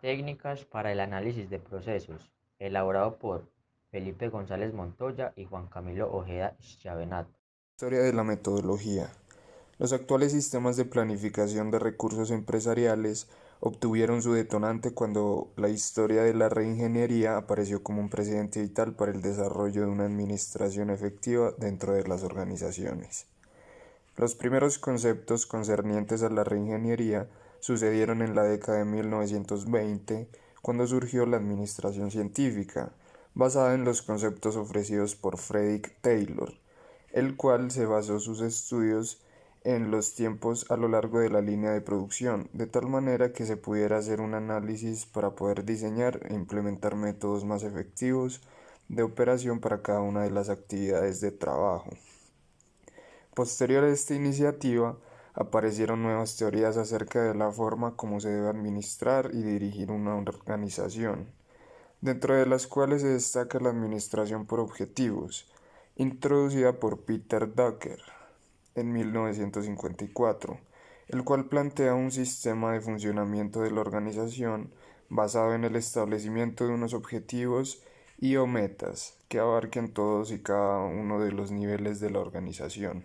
Técnicas para el análisis de procesos, elaborado por Felipe González Montoya y Juan Camilo Ojeda Schavenat. Historia de la metodología. Los actuales sistemas de planificación de recursos empresariales obtuvieron su detonante cuando la historia de la reingeniería apareció como un precedente vital para el desarrollo de una administración efectiva dentro de las organizaciones. Los primeros conceptos concernientes a la reingeniería sucedieron en la década de 1920, cuando surgió la administración científica, basada en los conceptos ofrecidos por Frederick Taylor, el cual se basó sus estudios en los tiempos a lo largo de la línea de producción, de tal manera que se pudiera hacer un análisis para poder diseñar e implementar métodos más efectivos de operación para cada una de las actividades de trabajo. Posterior a esta iniciativa, aparecieron nuevas teorías acerca de la forma como se debe administrar y dirigir una organización, dentro de las cuales se destaca la administración por objetivos, introducida por Peter Drucker en 1954, el cual plantea un sistema de funcionamiento de la organización basado en el establecimiento de unos objetivos y o metas que abarquen todos y cada uno de los niveles de la organización.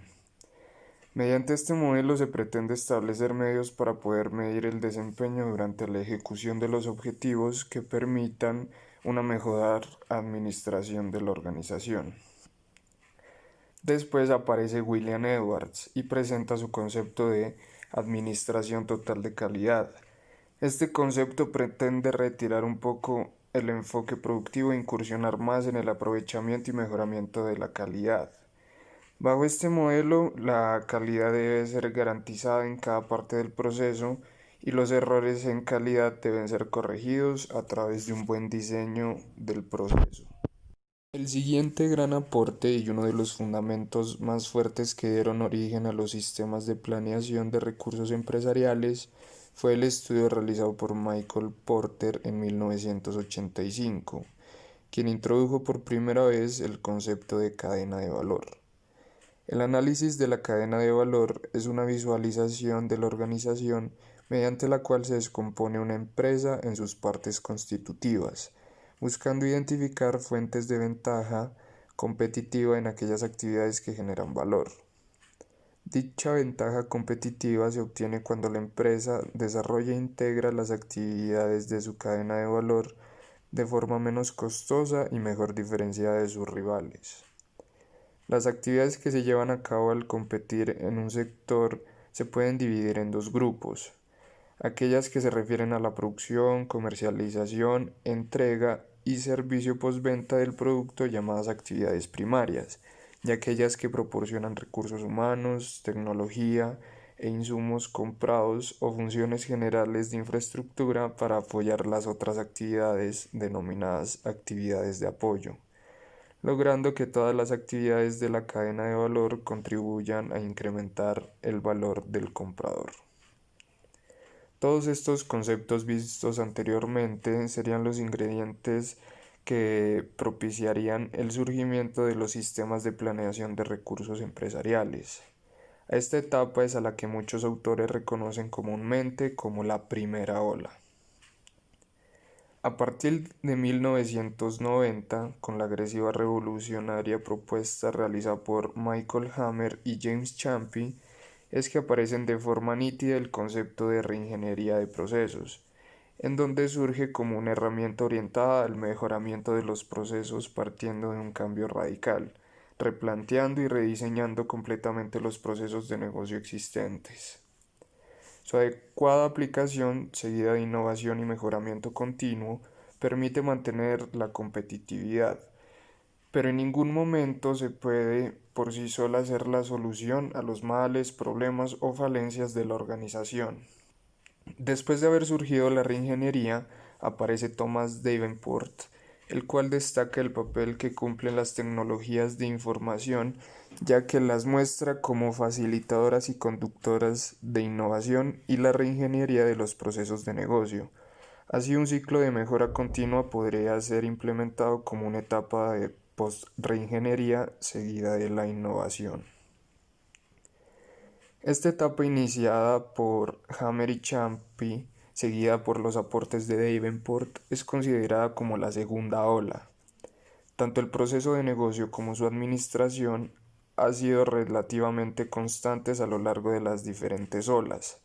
Mediante este modelo se pretende establecer medios para poder medir el desempeño durante la ejecución de los objetivos que permitan una mejor administración de la organización. Después aparece William Edwards y presenta su concepto de administración total de calidad. Este concepto pretende retirar un poco el enfoque productivo e incursionar más en el aprovechamiento y mejoramiento de la calidad. Bajo este modelo, la calidad debe ser garantizada en cada parte del proceso y los errores en calidad deben ser corregidos a través de un buen diseño del proceso. El siguiente gran aporte y uno de los fundamentos más fuertes que dieron origen a los sistemas de planeación de recursos empresariales fue el estudio realizado por Michael Porter en 1985, quien introdujo por primera vez el concepto de cadena de valor. El análisis de la cadena de valor es una visualización de la organización mediante la cual se descompone una empresa en sus partes constitutivas, buscando identificar fuentes de ventaja competitiva en aquellas actividades que generan valor. Dicha ventaja competitiva se obtiene cuando la empresa desarrolla e integra las actividades de su cadena de valor de forma menos costosa y mejor diferenciada de sus rivales. Las actividades que se llevan a cabo al competir en un sector se pueden dividir en dos grupos: aquellas que se refieren a la producción, comercialización, entrega y servicio postventa del producto, llamadas actividades primarias, y aquellas que proporcionan recursos humanos, tecnología e insumos comprados o funciones generales de infraestructura para apoyar las otras actividades denominadas actividades de apoyo, logrando que todas las actividades de la cadena de valor contribuyan a incrementar el valor del comprador. Todos estos conceptos vistos anteriormente serían los ingredientes que propiciarían el surgimiento de los sistemas de planeación de recursos empresariales. A esta etapa es a la que muchos autores reconocen comúnmente como la primera ola. A partir de 1990, con la agresiva revolucionaria propuesta realizada por Michael Hammer y James Champy, es que aparecen de forma nítida el concepto de reingeniería de procesos, en donde surge como una herramienta orientada al mejoramiento de los procesos partiendo de un cambio radical, replanteando y rediseñando completamente los procesos de negocio existentes. Su adecuada aplicación, seguida de innovación y mejoramiento continuo, permite mantener la competitividad, pero en ningún momento se puede por sí sola ser la solución a los males, problemas o falencias de la organización. Después de haber surgido la reingeniería, aparece Thomas Davenport, el cual destaca el papel que cumplen las tecnologías de información, ya que las muestra como facilitadoras y conductoras de innovación y la reingeniería de los procesos de negocio. Así, un ciclo de mejora continua podría ser implementado como una etapa de post-reingeniería seguida de la innovación. Esta etapa iniciada por Hammer y Champy seguida por los aportes de Davenport, es considerada como la segunda ola. Tanto el proceso de negocio como su administración han sido relativamente constantes a lo largo de las diferentes olas.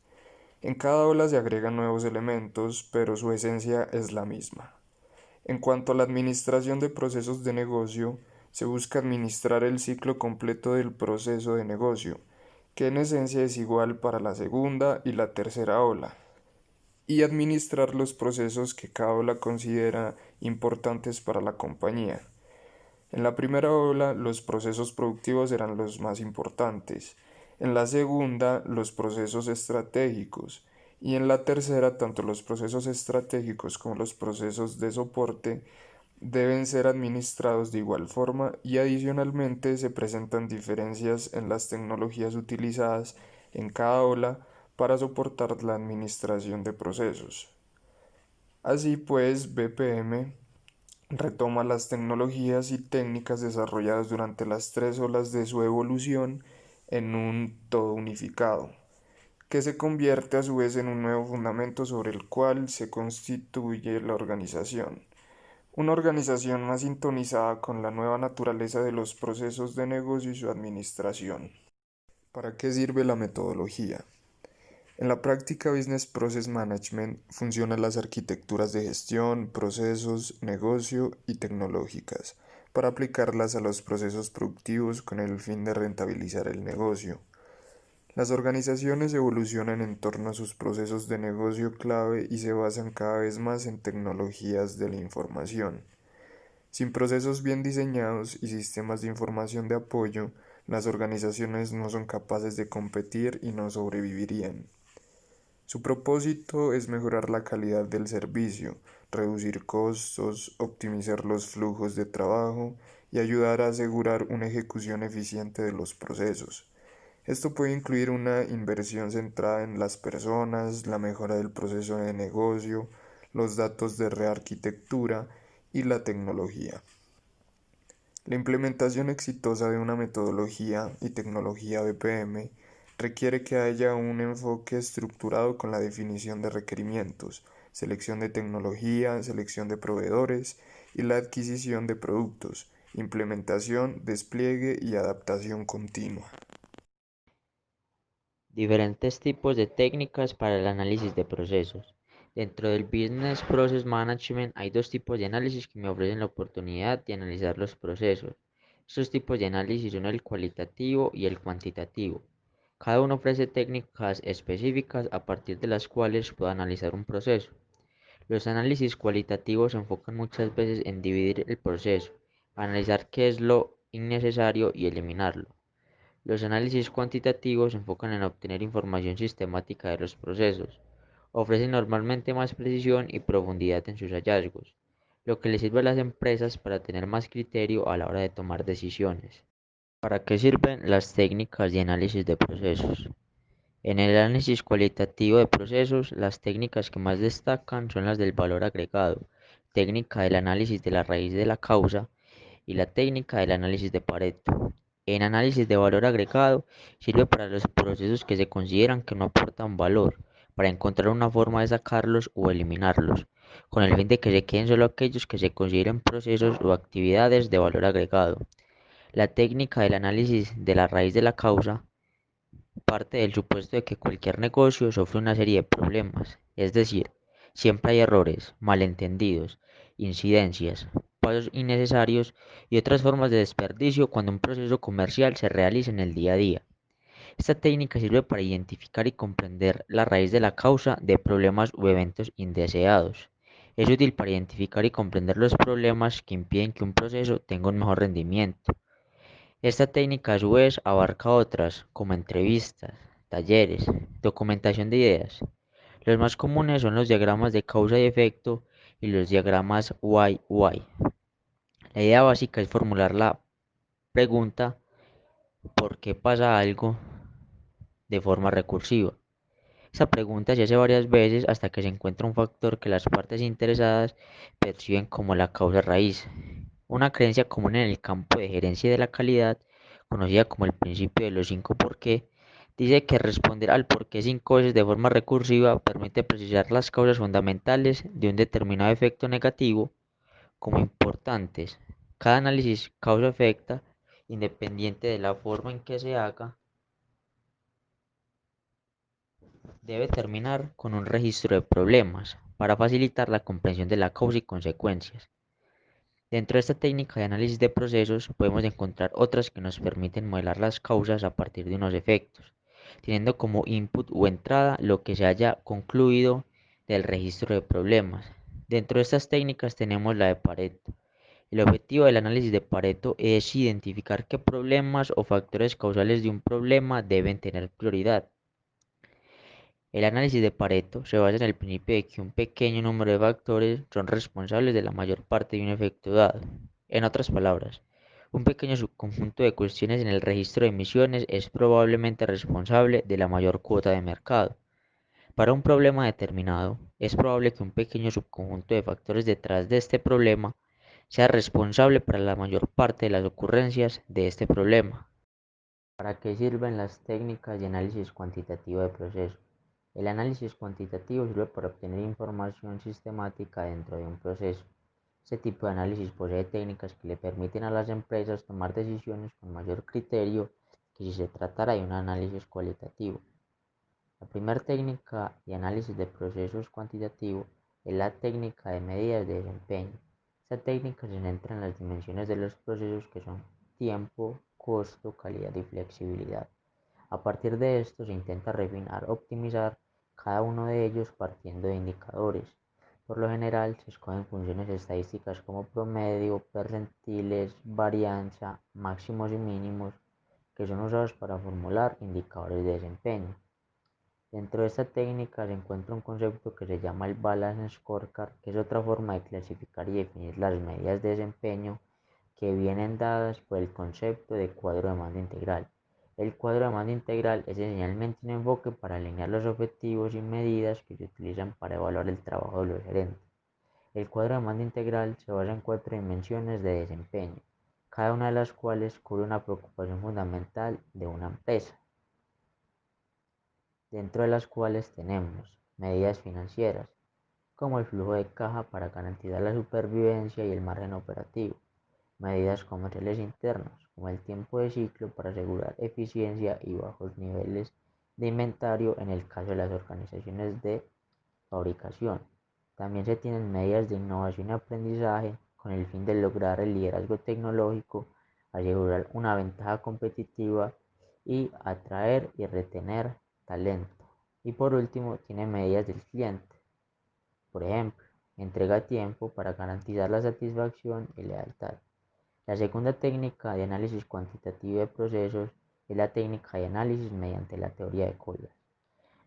En cada ola se agregan nuevos elementos, pero su esencia es la misma. En cuanto a la administración de procesos de negocio, se busca administrar el ciclo completo del proceso de negocio, que en esencia es igual para la segunda y la tercera ola, y administrar los procesos que cada ola considera importantes para la compañía. En la primera ola, los procesos productivos eran los más importantes, en la segunda, los procesos estratégicos, y en la tercera, tanto los procesos estratégicos como los procesos de soporte deben ser administrados de igual forma y adicionalmente se presentan diferencias en las tecnologías utilizadas en cada ola para soportar la administración de procesos. Así pues, BPM retoma las tecnologías y técnicas desarrolladas durante las tres olas de su evolución en un todo unificado, que se convierte a su vez en un nuevo fundamento sobre el cual se constituye la organización. Una organización más sintonizada con la nueva naturaleza de los procesos de negocio y su administración. ¿Para qué sirve la metodología? En la práctica Business Process Management funcionan las arquitecturas de gestión, procesos, negocio y tecnológicas para aplicarlas a los procesos productivos con el fin de rentabilizar el negocio. Las organizaciones evolucionan en torno a sus procesos de negocio clave y se basan cada vez más en tecnologías de la información. Sin procesos bien diseñados y sistemas de información de apoyo, las organizaciones no son capaces de competir y no sobrevivirían. Su propósito es mejorar la calidad del servicio, reducir costos, optimizar los flujos de trabajo y ayudar a asegurar una ejecución eficiente de los procesos. Esto puede incluir una inversión centrada en las personas, la mejora del proceso de negocio, los datos de rearquitectura y la tecnología. La implementación exitosa de una metodología y tecnología BPM requiere que haya un enfoque estructurado con la definición de requerimientos, selección de tecnología, selección de proveedores y la adquisición de productos, implementación, despliegue y adaptación continua. Diferentes tipos de técnicas para el análisis de procesos. Dentro del Business Process Management hay dos tipos de análisis que me ofrecen la oportunidad de analizar los procesos. Estos tipos de análisis son el cualitativo y el cuantitativo. Cada uno ofrece técnicas específicas a partir de las cuales puedo analizar un proceso. Los análisis cualitativos se enfocan muchas veces en dividir el proceso, analizar qué es lo innecesario y eliminarlo. Los análisis cuantitativos se enfocan en obtener información sistemática de los procesos. Ofrecen normalmente más precisión y profundidad en sus hallazgos, lo que les sirve a las empresas para tener más criterio a la hora de tomar decisiones. ¿Para qué sirven las técnicas de análisis de procesos? En el análisis cualitativo de procesos, las técnicas que más destacan son las del valor agregado, técnica del análisis de la raíz de la causa y la técnica del análisis de Pareto. En análisis de valor agregado sirve para los procesos que se consideran que no aportan valor, para encontrar una forma de sacarlos o eliminarlos, con el fin de que se queden solo aquellos que se consideren procesos o actividades de valor agregado. La técnica del análisis de la raíz de la causa parte del supuesto de que cualquier negocio sufre una serie de problemas, es decir, siempre hay errores, malentendidos, incidencias, pasos innecesarios y otras formas de desperdicio cuando un proceso comercial se realiza en el día a día. Esta técnica sirve para identificar y comprender la raíz de la causa de problemas o eventos indeseados. Es útil para identificar y comprender los problemas que impiden que un proceso tenga un mejor rendimiento. Esta técnica a su vez abarca otras, como entrevistas, talleres, documentación de ideas. Los más comunes son los diagramas de causa y efecto y los diagramas why-why. La idea básica es formular la pregunta ¿por qué pasa algo? De forma recursiva. Esta pregunta se hace varias veces hasta que se encuentra un factor que las partes interesadas perciben como la causa raíz. Una creencia común en el campo de gerencia de la calidad, conocida como el principio de los 5 por qué, Dice que responder al por qué 5 veces de forma recursiva permite precisar las causas fundamentales de un determinado efecto negativo como importantes. Cada análisis causa-efecto, independiente de la forma en que se haga, debe terminar con un registro de problemas para facilitar la comprensión de la causa y consecuencias. Dentro de esta técnica de análisis de procesos podemos encontrar otras que nos permiten modelar las causas a partir de unos efectos, teniendo como input o entrada lo que se haya concluido del registro de problemas. Dentro de estas técnicas tenemos la de Pareto. El objetivo del análisis de Pareto es identificar qué problemas o factores causales de un problema deben tener prioridad. El análisis de Pareto se basa en el principio de que un pequeño número de factores son responsables de la mayor parte de un efecto dado. En otras palabras, un pequeño subconjunto de cuestiones en el registro de emisiones es probablemente responsable de la mayor cuota de mercado. Para un problema determinado, es probable que un pequeño subconjunto de factores detrás de este problema sea responsable para la mayor parte de las ocurrencias de este problema. ¿Para qué sirven las técnicas de análisis cuantitativo de procesos? El análisis cuantitativo sirve para obtener información sistemática dentro de un proceso. Este tipo de análisis posee técnicas que le permiten a las empresas tomar decisiones con mayor criterio que si se tratara de un análisis cualitativo. La primera técnica de análisis de procesos cuantitativo es la técnica de medidas de desempeño. Esta técnica se centra en las dimensiones de los procesos que son tiempo, costo, calidad y flexibilidad. A partir de esto se intenta refinar, optimizar cada uno de ellos partiendo de indicadores. Por lo general se escogen funciones estadísticas como promedio, percentiles, varianza, máximos y mínimos, que son usados para formular indicadores de desempeño. Dentro de esta técnica se encuentra un concepto que se llama el Balance Scorecard, que es otra forma de clasificar y definir las medidas de desempeño que vienen dadas por el concepto de cuadro de mando integral. El cuadro de mando integral es esencialmente un enfoque para alinear los objetivos y medidas que se utilizan para evaluar el trabajo de los gerentes. El cuadro de mando integral se basa en 4 dimensiones de desempeño, cada una de las cuales cubre una preocupación fundamental de una empresa, dentro de las cuales tenemos medidas financieras, como el flujo de caja para garantizar la supervivencia y el margen operativo; medidas comerciales internas, como el tiempo de ciclo para asegurar eficiencia y bajos niveles de inventario en el caso de las organizaciones de fabricación. También se tienen medidas de innovación y aprendizaje con el fin de lograr el liderazgo tecnológico, asegurar una ventaja competitiva y atraer y retener talento. Y por último, tiene medidas del cliente. Por ejemplo, entrega a tiempo para garantizar la satisfacción y lealtad. La segunda técnica de análisis cuantitativo de procesos es la técnica de análisis mediante la teoría de colas.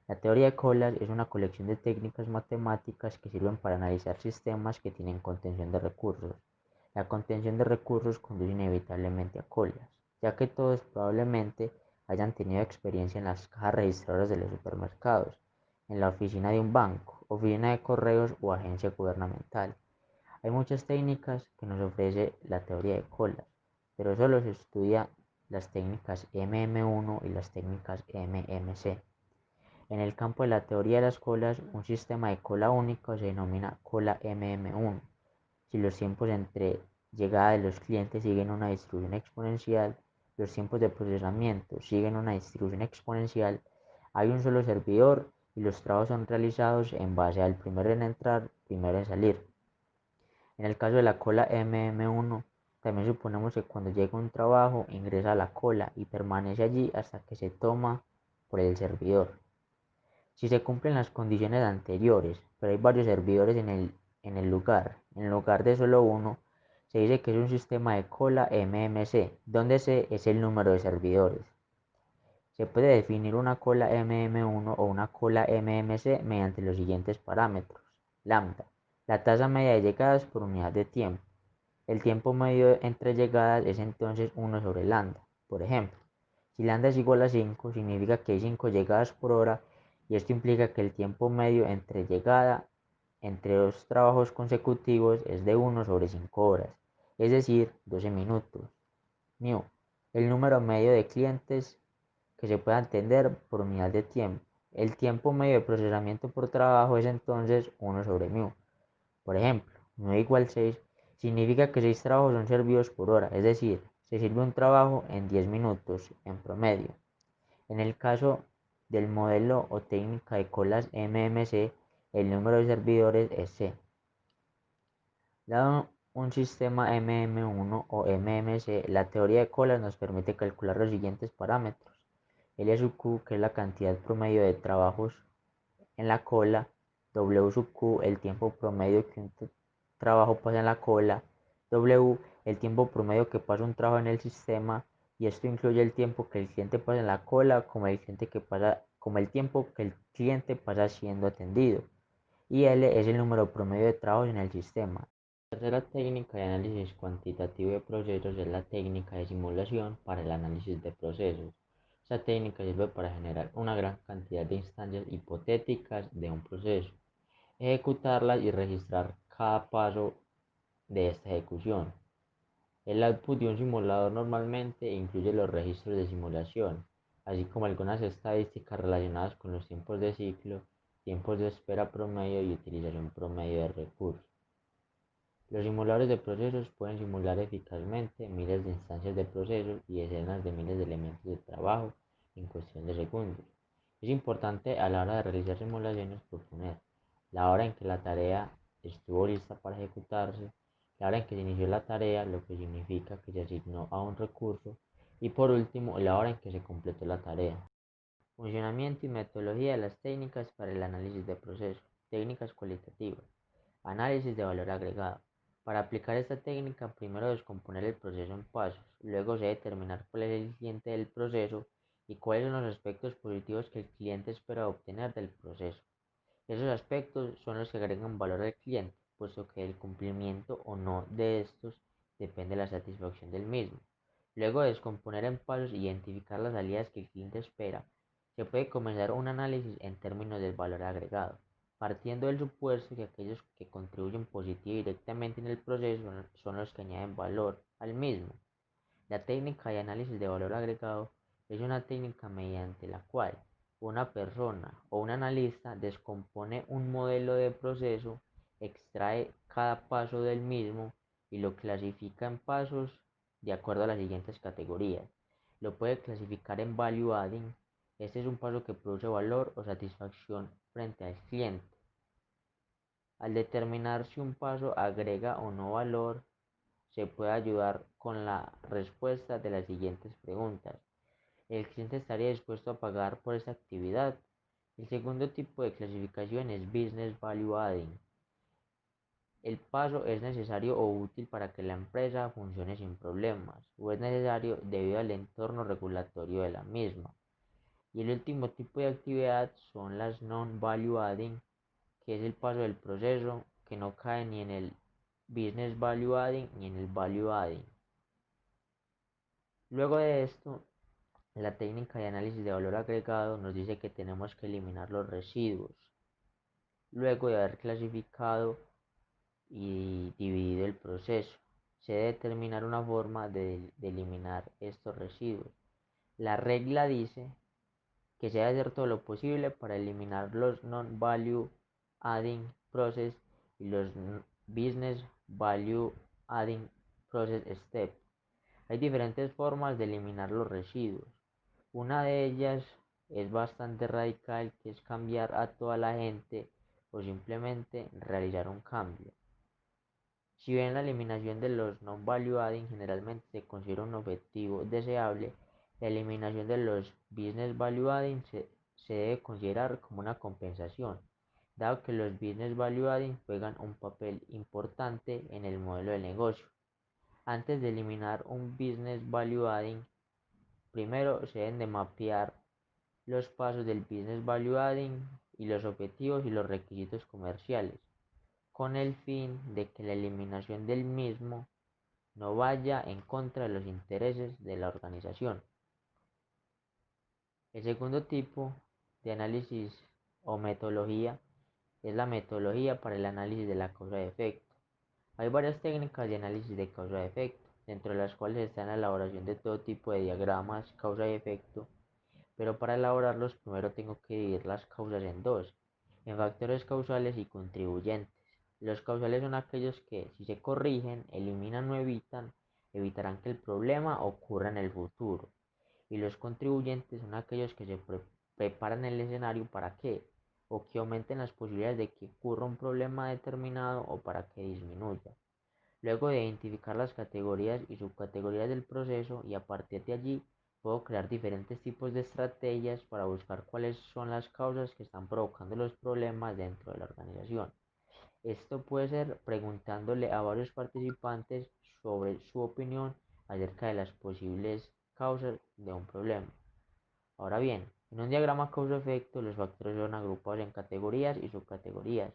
La teoría de colas es una colección de técnicas matemáticas que sirven para analizar sistemas que tienen contención de recursos. La contención de recursos conduce inevitablemente a colas, ya que todos probablemente hayan tenido experiencia en las cajas registradoras de los supermercados, en la oficina de un banco, oficina de correos o agencia gubernamental. Hay muchas técnicas que nos ofrece la teoría de colas, pero solo se estudia las técnicas MM1 y las técnicas MMC. En el campo de la teoría de las colas, un sistema de cola único se denomina cola MM1. Si los tiempos entre llegada de los clientes siguen una distribución exponencial, los tiempos de procesamiento siguen una distribución exponencial, hay un solo servidor y los trabajos son realizados en base al primero en entrar, primero en salir. En el caso de la cola MM1, también suponemos que cuando llega un trabajo ingresa a la cola y permanece allí hasta que se toma por el servidor. Si se cumplen las condiciones anteriores, pero hay varios servidores en lugar de solo uno, se dice que es un sistema de cola MMC, donde C es el número de servidores. Se puede definir una cola MM1 o una cola MMC mediante los siguientes parámetros. Lambda, la tasa media de llegadas por unidad de tiempo. El tiempo medio entre llegadas es entonces 1 sobre lambda. Por ejemplo, si lambda es igual a 5, significa que hay 5 llegadas por hora, y esto implica que el tiempo medio entre llegada entre dos trabajos consecutivos es de 1 sobre 5 horas, es decir, 12 minutos. Mu, el número medio de clientes que se pueda entender por unidad de tiempo. El tiempo medio de procesamiento por trabajo es entonces 1/μ. Por ejemplo, 9 igual 6 significa que 6 trabajos son servidos por hora, es decir, se sirve un trabajo en 10 minutos en promedio. En el caso del modelo o técnica de colas MMC, el número de servidores es C. Dado un sistema MM1 o MMC, la teoría de colas nos permite calcular los siguientes parámetros. L sub Q, que es la cantidad promedio de trabajos en la cola, W sub Q, el tiempo promedio que un trabajo pasa en la cola, W, el tiempo promedio que pasa un trabajo en el sistema, y esto incluye el tiempo que el cliente pasa en la cola como el tiempo que el cliente pasa siendo atendido, y L es el número promedio de trabajos en el sistema. La tercera técnica de análisis cuantitativo de procesos es la técnica de simulación para el análisis de procesos. Esta técnica sirve para generar una gran cantidad de instancias hipotéticas de un proceso, ejecutarlas y registrar cada paso de esta ejecución. El output de un simulador normalmente incluye los registros de simulación, así como algunas estadísticas relacionadas con los tiempos de ciclo, tiempos de espera promedio y utilización promedio de recursos. Los simuladores de procesos pueden simular eficazmente miles de instancias de procesos y decenas de miles de elementos de trabajo en cuestión de segundos. Es importante a la hora de realizar simulaciones proponer la hora en que la tarea estuvo lista para ejecutarse, la hora en que se inició la tarea, lo que significa que se asignó a un recurso, y por último, la hora en que se completó la tarea. Funcionamiento y metodología de las técnicas para el análisis de procesos. Técnicas cualitativas. Análisis de valor agregado. Para aplicar esta técnica, primero descomponer el proceso en pasos, luego se determinar cuál es el cliente del proceso y cuáles son los aspectos positivos que el cliente espera obtener del proceso. Esos aspectos son los que agregan valor al cliente, puesto que el cumplimiento o no de estos depende de la satisfacción del mismo. Luego de descomponer en pasos e identificar las salidas que el cliente espera, se puede comenzar un análisis en términos del valor agregado, partiendo del supuesto que aquellos que contribuyen positivo y directamente en el proceso son los que añaden valor al mismo. La técnica de análisis de valor agregado es una técnica mediante la cual una persona o un analista descompone un modelo de proceso, extrae cada paso del mismo y lo clasifica en pasos de acuerdo a las siguientes categorías. Lo puede clasificar en value adding. Este es un paso que produce valor o satisfacción frente al cliente. Al determinar si un paso agrega o no valor, se puede ayudar con la respuesta de las siguientes preguntas. ¿El cliente estaría dispuesto a pagar por esta actividad? El segundo tipo de clasificación es Business Value Adding. El paso es necesario o útil para que la empresa funcione sin problemas, o es necesario debido al entorno regulatorio de la misma. Y el último tipo de actividad son las Non-Value Adding, que es el paso del proceso que no cae ni en el Business Value Adding ni en el Value Adding. Luego de esto, la técnica de análisis de valor agregado nos dice que tenemos que eliminar los residuos. Luego de haber clasificado y dividido el proceso, se debe determinar una forma de eliminar estos residuos. La regla dice que se debe hacer todo lo posible para eliminar los non-value adding process y los business value adding process steps. Hay diferentes formas de eliminar los residuos. Una de ellas es bastante radical, que es cambiar a toda la gente o simplemente realizar un cambio. Si bien la eliminación de los non-value adding generalmente se considera un objetivo deseable, la eliminación de los business value adding se debe considerar como una compensación, dado que los business value adding juegan un papel importante en el modelo de negocio. Antes de eliminar un business value adding, primero se deben de mapear los pasos del business value adding y los objetivos y los requisitos comerciales, con el fin de que la eliminación del mismo no vaya en contra de los intereses de la organización. El segundo tipo de análisis o metodología es la metodología para el análisis de la causa de efecto. Hay varias técnicas de análisis de causa de efecto, dentro de las cuales está la elaboración de todo tipo de diagramas causa y efecto, pero para elaborarlos primero tengo que dividir las causas en dos, en factores causales y contribuyentes. Los causales son aquellos que, si se corrigen, eliminan o evitarán que el problema ocurra en el futuro. Y los contribuyentes son aquellos que se preparan el escenario para que, o que aumenten las posibilidades de que ocurra un problema determinado o para que disminuya. Luego de identificar las categorías y subcategorías del proceso y a partir de allí puedo crear diferentes tipos de estrategias para buscar cuáles son las causas que están provocando los problemas dentro de la organización. Esto puede ser preguntándole a varios participantes sobre su opinión acerca de las posibles causas de un problema. Ahora bien, en un diagrama causa-efecto los factores son agrupados en categorías y subcategorías.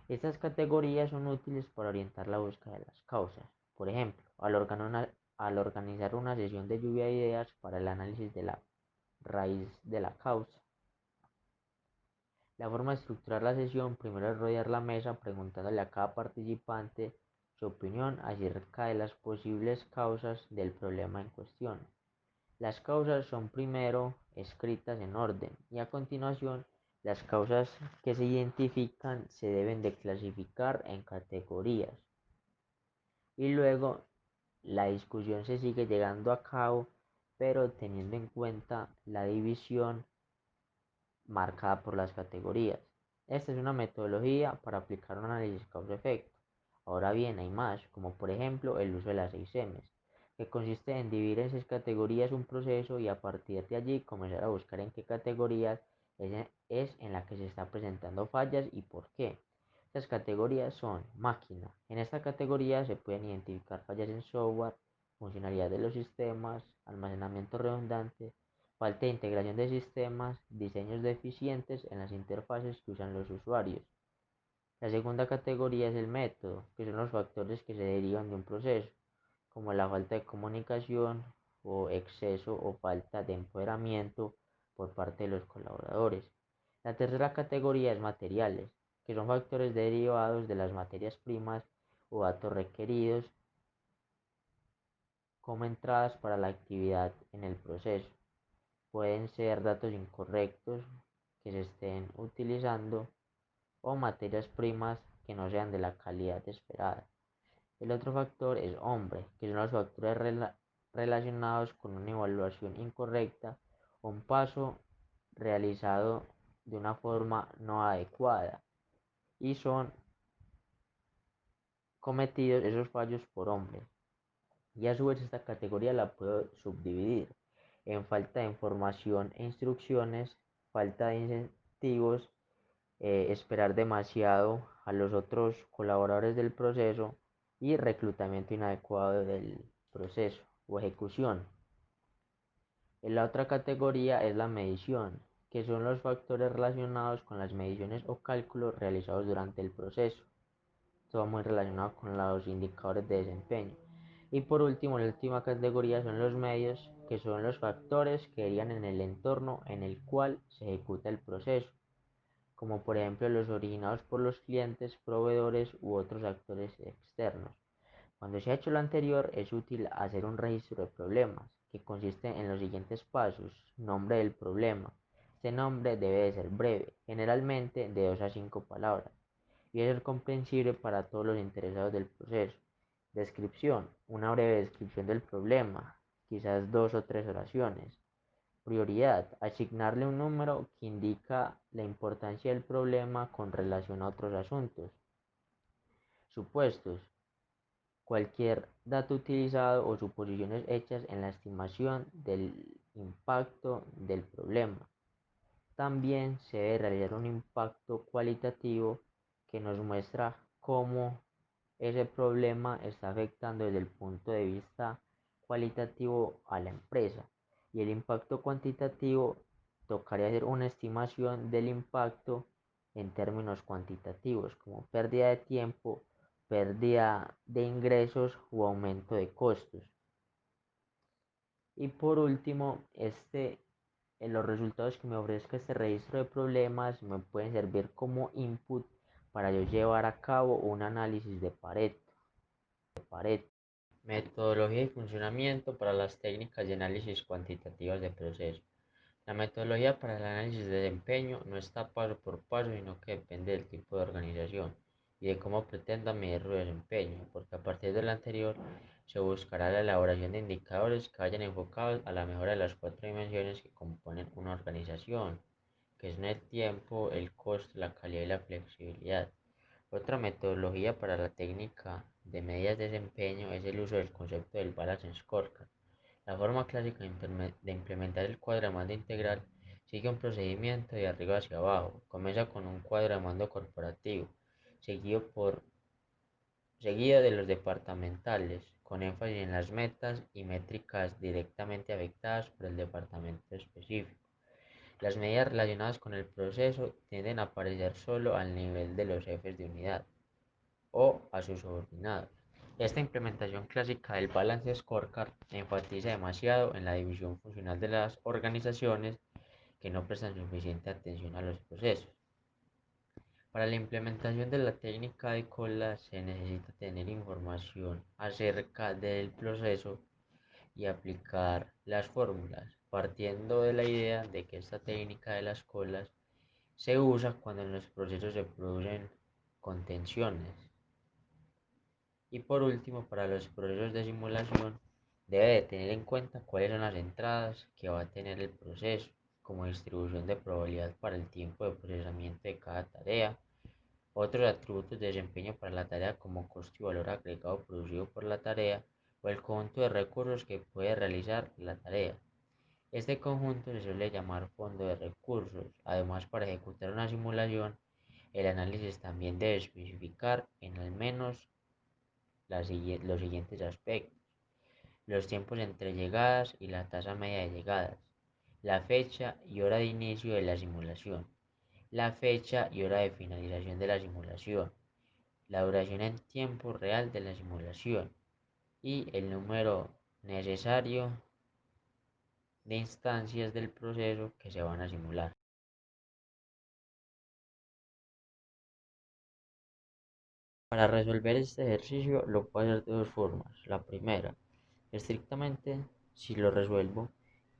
Estas categorías son útiles para orientar la búsqueda de las causas. Por ejemplo, al organizar una sesión de lluvia de ideas para el análisis de la raíz de la causa. La forma de estructurar la sesión primero es rodear la mesa preguntándole a cada participante su opinión acerca de las posibles causas del problema en cuestión. Las causas son primero escritas en orden y a continuación las causas que se identifican se deben de clasificar en categorías y luego la discusión se sigue llevando a cabo pero teniendo en cuenta la división marcada por las categorías. Esta es una metodología para aplicar un análisis causa-efecto. Ahora bien, hay más, como por ejemplo el uso de las 6 M's, que consiste en dividir en 6 categorías un proceso y a partir de allí comenzar a buscar en qué categorías es en la que se están presentando fallas y por qué. Estas categorías son máquina. En esta categoría se pueden identificar fallas en software, funcionalidad de los sistemas, almacenamiento redundante, falta de integración de sistemas, diseños deficientes en las interfaces que usan los usuarios. La segunda categoría es el método, que son los factores que se derivan de un proceso, como la falta de comunicación o exceso o falta de empoderamiento por parte de los colaboradores. La tercera categoría es materiales, que son factores derivados de las materias primas o datos requeridos como entradas para la actividad en el proceso. Pueden ser datos incorrectos que se estén utilizando o materias primas que no sean de la calidad esperada. El otro factor es hombre, que son los factores relacionados con una evaluación incorrecta o un paso realizado de una forma no adecuada y son cometidos esos fallos por hombres. Y a su vez esta categoría la puedo subdividir en falta de información e instrucciones, falta de incentivos, esperar demasiado a los otros colaboradores del proceso y reclutamiento inadecuado del proceso o ejecución. En la otra categoría es la medición, que son los factores relacionados con las mediciones o cálculos realizados durante el proceso. Todo muy relacionado con los indicadores de desempeño. Y por último, la última categoría son los medios, que son los factores que harían en el entorno en el cual se ejecuta el proceso, como por ejemplo los originados por los clientes, proveedores u otros actores externos. Cuando se ha hecho lo anterior, es útil hacer un registro de problemas, que consiste en los siguientes pasos. Nombre del problema. Este nombre debe de ser breve, generalmente de 2 a 5 palabras, y es ser comprensible para todos los interesados del proceso. Descripción. Una breve descripción del problema, quizás 2 o 3 oraciones. Prioridad. Asignarle un número que indica la importancia del problema con relación a otros asuntos. Supuestos. Cualquier dato utilizado o suposiciones hechas en la estimación del impacto del problema. También se debe realizar un impacto cualitativo que nos muestra cómo ese problema está afectando desde el punto de vista cualitativo a la empresa. Y el impacto cuantitativo tocaría hacer una estimación del impacto en términos cuantitativos, como pérdida de tiempo, pérdida de ingresos o aumento de costos. Y por último, en los resultados que me ofrezca este registro de problemas me pueden servir como input para yo llevar a cabo un análisis de Pareto. Metodología y funcionamiento para las técnicas de análisis cuantitativas de procesos. La metodología para el análisis de desempeño no está paso por paso, sino que depende del tipo de organización y de cómo pretenda medir su desempeño, porque a partir del anterior se buscará la elaboración de indicadores que vayan enfocados a la mejora de las cuatro dimensiones que componen una organización, que son el tiempo, el costo, la calidad y la flexibilidad. Otra metodología para la técnica de medidas de desempeño es el uso del concepto del Balance Scorecard. La forma clásica de implementar el cuadro de mando integral sigue un procedimiento de arriba hacia abajo. Comienza con un cuadro de mando corporativo, seguido, seguido de los departamentales, con énfasis en las metas y métricas directamente afectadas por el departamento específico. Las medidas relacionadas con el proceso tienden a aparecer solo al nivel de los jefes de unidad o a sus subordinados. Esta implementación clásica del Balance Scorecard enfatiza demasiado en la división funcional de las organizaciones que no prestan suficiente atención a los procesos. Para la implementación de la técnica de cola se necesita tener información acerca del proceso y aplicar las fórmulas, partiendo de la idea de que esta técnica de las colas se usa cuando en los procesos se producen contenciones. Y por último, para los procesos de simulación, debe de tener en cuenta cuáles son las entradas que va a tener el proceso, como distribución de probabilidad para el tiempo de procesamiento de cada tarea, otros atributos de desempeño para la tarea como costo y valor agregado producido por la tarea, o el conjunto de recursos que puede realizar la tarea. Este conjunto se suele llamar fondo de recursos. Además, para ejecutar una simulación, el análisis también debe especificar en al menos los siguientes aspectos: los tiempos entre llegadas y la tasa media de llegadas, la fecha y hora de inicio de la simulación, la fecha y hora de finalización de la simulación, la duración en tiempo real de la simulación y el número necesario de instancias del proceso que se van a simular. Para resolver este ejercicio lo puedo hacer de dos formas. La primera, estrictamente, si lo resuelvo,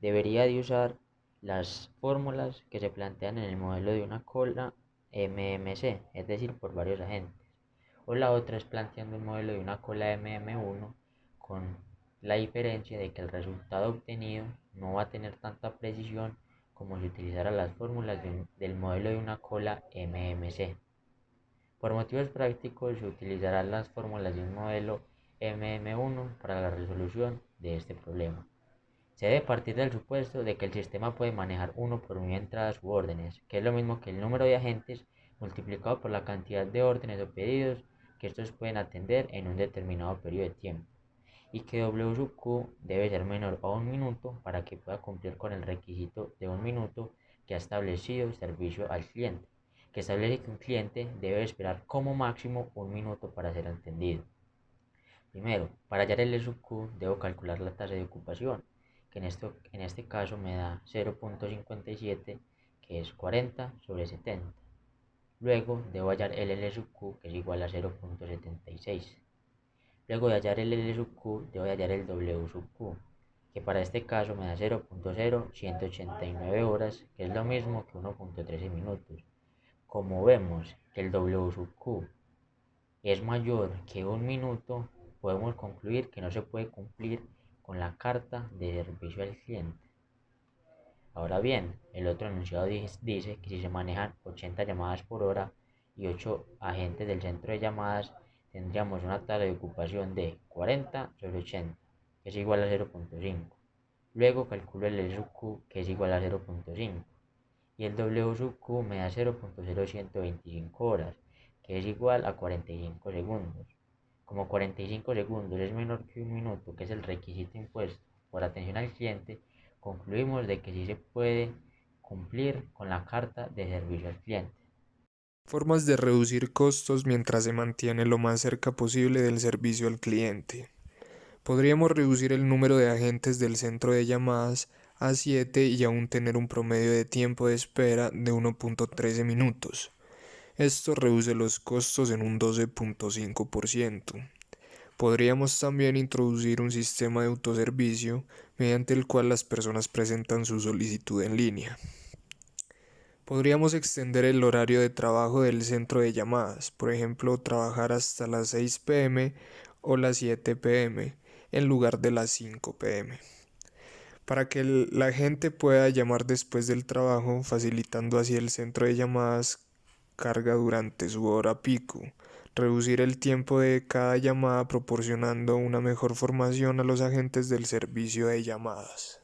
debería de usar las fórmulas que se plantean en el modelo de una cola MMC, es decir, por varios agentes. O la otra es planteando un modelo de una cola MM1 con la diferencia de que el resultado obtenido no va a tener tanta precisión como si utilizara las fórmulas del modelo de una cola MMC. Por motivos prácticos se utilizarán las fórmulas de un modelo MM1 para la resolución de este problema. Se debe partir del supuesto de que el sistema puede manejar 1 por 1 entradas u órdenes, que es lo mismo que el número de agentes multiplicado por la cantidad de órdenes o pedidos que estos pueden atender en un determinado periodo de tiempo, y que W sub Q debe ser menor a 1 minuto para que pueda cumplir con el requisito de 1 minuto que ha establecido el servicio al cliente, que establece que un cliente debe esperar como máximo 1 minuto para ser atendido. Primero, para hallar el E sub Q debo calcular la tasa de ocupación, que en este caso me da 0.57, que es 40 sobre 70. Luego debo hallar el L sub Q, que es igual a 0.76. Luego de hallar el L sub Q, debo hallar el W sub Q, que para este caso me da 0.0189 horas, que es lo mismo que 1.13 minutos. Como vemos que el W sub Q es mayor que 1 minuto, podemos concluir que no se puede cumplir con la carta de servicio al cliente. Ahora bien, el otro enunciado dice que si se manejan 80 llamadas por hora y 8 agentes del centro de llamadas, tendríamos una tasa de ocupación de 40 sobre 80, que es igual a 0.5. Luego calculo el L sub Q, que es igual a 0.5, y el W sub Q me da 0.0125 horas, que es igual a 45 segundos. Como 45 segundos es menor que 1 minuto, que es el requisito impuesto por atención al cliente, concluimos de que sí se puede cumplir con la carta de servicio al cliente. Formas de reducir costos mientras se mantiene lo más cerca posible del servicio al cliente. Podríamos reducir el número de agentes del centro de llamadas a 7 y aún tener un promedio de tiempo de espera de 1.13 minutos. Esto reduce los costos en un 12.5%. Podríamos también introducir un sistema de autoservicio mediante el cual las personas presentan su solicitud en línea. Podríamos extender el horario de trabajo del centro de llamadas, por ejemplo, trabajar hasta las 6 p.m. o las 7 p.m. en lugar de las 5 p.m. para que la gente pueda llamar después del trabajo, facilitando así el centro de llamadas carga durante su hora pico, reducir el tiempo de cada llamada proporcionando una mejor formación a los agentes del servicio de llamadas.